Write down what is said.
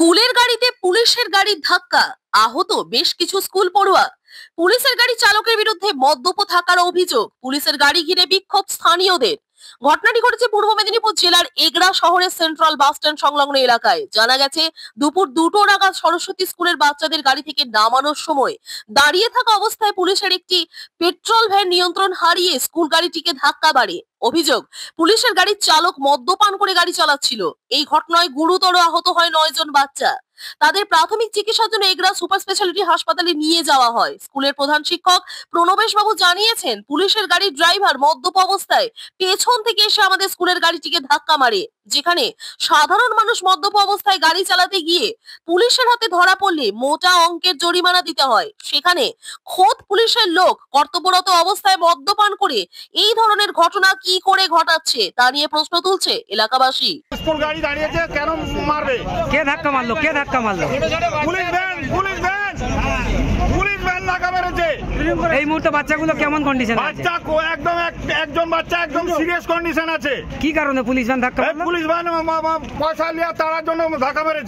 স্কুলের গাড়িতে পুলিশের গাড়ির ধাক্কা, আহত বেশ কিছু স্কুল পড়ুয়া। পুলিশের গাড়ি চালকের বিরুদ্ধে মদ্যপ থাকার অভিযোগ, পুলিশের গাড়ি ঘিরে বিক্ষোভ স্থানীয়দের। ঘটনাটি ঘটেছে পূর্ব মেদিনীপুর জেলার এগরা শহরের সেন্ট্রাল বাস স্ট্যান্ড সংলগ্ন এলাকায়। জানা গেছে, দুপুর 2টো নাগাদ সরস্বতী স্কুলের বাচ্চাদের গাড়ি থেকে নামানোর সময় দাঁড়িয়ে থাকা অবস্থায় পুলিশের একটি পেট্রোল ভ্যান নিয়ন্ত্রণ হারিয়ে স্কুল গাড়িটিকে ধাক্কা মারে। অভিযোগ, পুলিশের গাড়ির চালক মদ্যপান করে গাড়ি চালাচ্ছিল। এই ঘটনায় গুরুতর আহত হয় 9 জন বাচ্চা। তাদের প্রাথমিক চিকিৎসার জন্য এগরা সুপার স্পেশালিটি হাসপাতালে নিয়ে যাওয়া হয়। স্কুলের প্রধান শিক্ষক প্রণবেশ বাবু জানিয়েছেন, পুলিশের গাড়ির ড্রাইভার মদ্যপ অবস্থায় পেছন থেকে এসে আমাদের স্কুলের গাড়িটিকে ধাক্কা মারে। যেখানে সাধারণ মানুষ মদ্যপ অবস্থায় গাড়ি চালাতে গিয়ে পুলিশের হাতে ধরা পড়লে মোটা অঙ্কের জরিমানা দিতে হয়, সেখানে খোদ পুলিশের লোক কর্তব্যরত অবস্থায় মদ্যপান করে এই ধরনের ঘটনা কি করে ঘটাচ্ছে তা নিয়ে প্রশ্ন তুলছে এলাকাবাসী। স্কুল গাড়ি দাঁড়িয়েছে, কেন মারবে? কে ধাক্কা মারলো? কে ধাক্কা মারলো? Police van, police van, police van ধাক্কা মেরেছে। এই মুহূর্তে বাচ্চাগুলো কেমন কন্ডিশন আছে? বাচ্চা একদম একজন বাচ্চা একদম সিরিয়াস কন্ডিশন আছে। কি কারণে পুলিশ ভ্যান ধাক্কা মারলো? পুলিশ ভ্যান পয়সা লিয়া তার জন্য ধাক্কা মেরেছে।